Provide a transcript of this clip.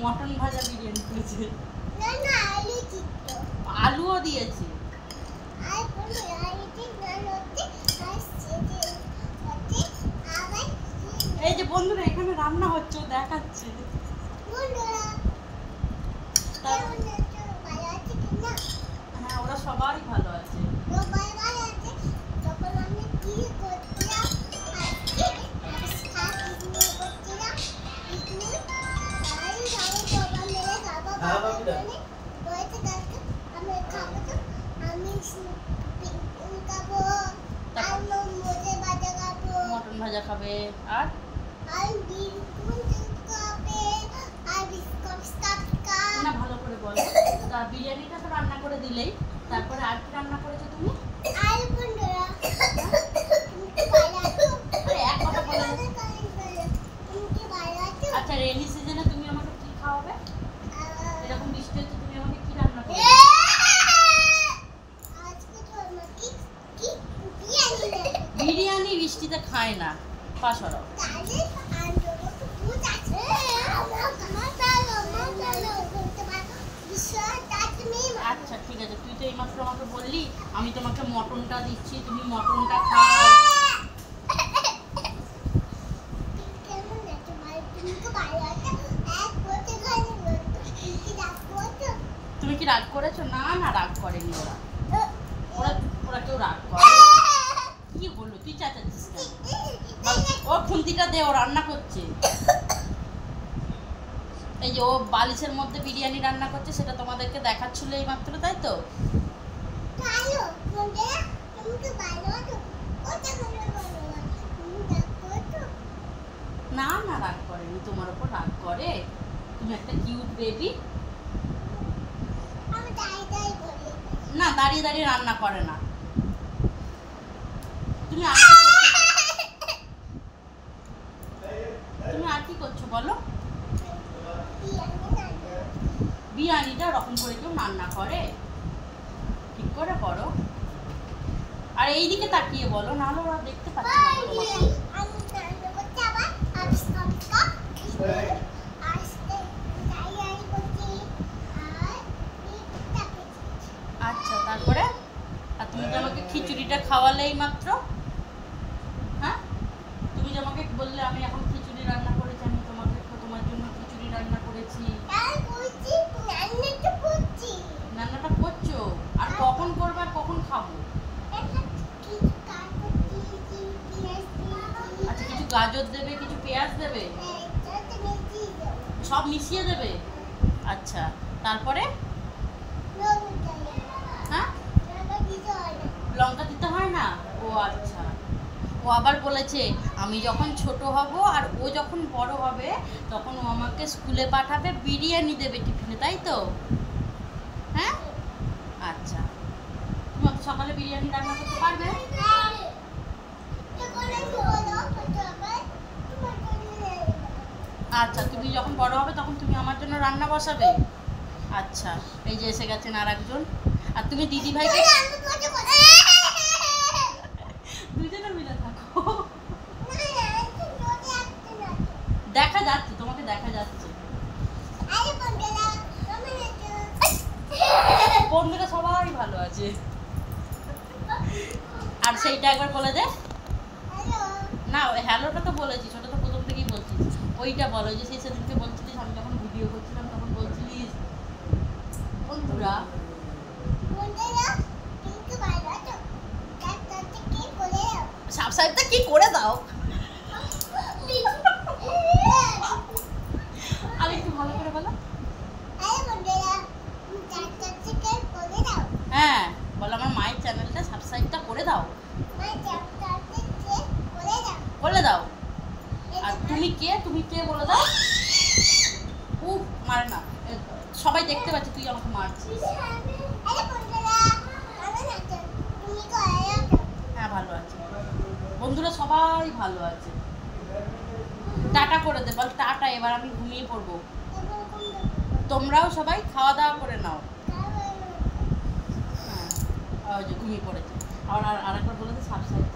Mutton ভাজা বিরিয়ানি করেছে। না না আলু চিত্ত আলুও দিয়েছে। আর কোন আইটি না হচ্ছে আসছে যে হচ্ছে আবার এই যে বন্ধুরা এখানে রান্না হচ্ছে, ও দেখাচ্ছে। বন্ধুরা কেমন আছো ভালো আছো কিনা? হ্যাঁ ওরা সবাই ভালো আছে। সবাই ভালো আছে। তখন আমি কি করছিলাম আজকে আমি সাথে নিয়ে করছিলাম পিকনিক। তাই সবাই সবাই মিলে খাবো মানে বইতে দেখো আমি খাবো তো আমি পিকনিক খাবো আর মোমোজে ভাজা খাবো মটন ভাজা খাবে আর আর বিস্কুট খাবে আর বিস্কুট খাবে না ভালো করে বলো। তা বিরিয়ানিটা তো রান্না করে দিলেই, তারপরে আর কি রান্না করেছো তুমি? আর বন্ধুরা তুমি ভালো আছো? আরে এক কথা বলো। তুমি কি ভালো আছো? আচ্ছা রেনি সিজনে তুমি আমাকে কি খাওয়াবে? এরকম বৃষ্টি হচ্ছে, তুমি আমাকে কি রান্না করবে? আজকে তো আমাকে কি বিরিয়ানি দেবে। বিরিয়ানি বৃষ্টিতে খায় না, পাশারও। তাহলে আন্দোলন তো ভূত আছে। আমার ভালো বলতে পারো বিশ্বাস তুমি। আচ্ছা ঠিক আছে, তুই তো এইমাত্র আমাকে বললি আমি তোমাকে মটনটা দিচ্ছি, তুমি মটনটা খাও। কেমন আছো ভাই? তুমি কি ভালো আছো? এক বছর খালি তুমি কি রাগ করছো? তুমি কি রাগ করেছো? না না রাগ করেনি ওরা। ওরা ওরা কেউ রাগ করে? কি বললো তুই চাচাচ্ছিস কেন? ও খুন্তিটা দে, ও রান্না করছে। এই যে ও বালিশের মধ্যে বিরিয়ানি রান্না করছে, সেটা তোমাদেরকে দেখাচ্ছিল এই মাত্র, তাই তো? ভালো বন্ধুরা তুমি কি ভালো আছো? ওটা ভালো বলো তুমি রাগ করছো? না না রাগ করেনি, তোমার উপর রাগ করে? তুমি একটা কিউট বেবি। আমি তাই বলি। না দাঁড়িয়ে দাঁড়িয়ে রান্না করে না। তুমি আর কি করছো বলো? বিরিয়ানিটা ওরকম করে কেউ রান্না করে? ঠিক করে করো। আর এইদিকে তাকিয়ে বলো, নাহলে ওরা দেখতে পাচ্ছে না তোমাকে। আমি রান্না করতে আবার আবিষ্কার আসতে তাই করছি আর আচ্ছা তারপরে? আর তুমি যে আমাকে খিচুড়িটা খাওয়ালে এই মাত্র, হ্যাঁ তুমি যে আমাকে বললে আমি এখন খিচুড়ি রান্না করেছি, আমি তোমার জন্য খিচুড়ি রান্না করেছি। রান্নাটা করছো, আর কখন করবে আর কখন খাবো? আচ্ছা কিছু গাজর দেবে, কিছু পেঁয়াজ দেবে, সব মিশিয়ে দেবে। আচ্ছা তারপরে? হ্যাঁ লঙ্কা দিতে হয় না? ও আচ্ছা, ও আবার বলেছে আমি যখন ছোট হব আর ও যখন বড় হবে তখন ও আমাকে স্কুলে পাঠাবে, বিরিয়ানি দেবে টিফিনে, তাই তো? হ্যাঁ আচ্ছা, তুমি অত সকালে বিরিয়ানি রান্না করতে পারবে? আচ্ছা তুমি যখন বড় হবে তখন তুমি আমার জন্য রান্না বসাবে। আচ্ছা এই যে এসে গেছেন আর একজন। আর তুমি দিদি ভাইকে দুজনে মিলে থাকো। দেখা যাচ্ছে, তোমাকে দেখা যাচ্ছে। বন্ধুরা সবাই ভালো আছে। আর সেইটা একবার বলে দে না, ওই হ্যালোটা তো বলেছিস, ওটা তো প্রথম থেকেই বলছিস। ওইটা বলো যে সেই সেদিনকে বলছিলিস আমি যখন ভিডিও করছিলাম তখন বলছিলিস বন্ধুরা সাবস্ক্রাইবটা কি করে দাও। আর একটু ভালো করে বলো। হ্যাঁ বলো আমার মায়ের চ্যানেলটা সাবস্ক্রাইবটা করে দাও। বলে দাও। আর তুমি কে বলে দাও। মারে না, সবাই দেখতে পাচ্ছে তুই আমাকে মারছিস। হ্যাঁ ভালো আছে, বন্ধুরা সবাই ভালো আছে। টাটা করে দে, বল টাটা, এবার আমি ঘুমিয়ে পড়বো। তোমরাও সবাই খাওয়া দাওয়া করে নাও। হ্যাঁ ঘুমিয়ে পড়েছে। আর আরেকবার বলে দে সাবস্ক্রাইব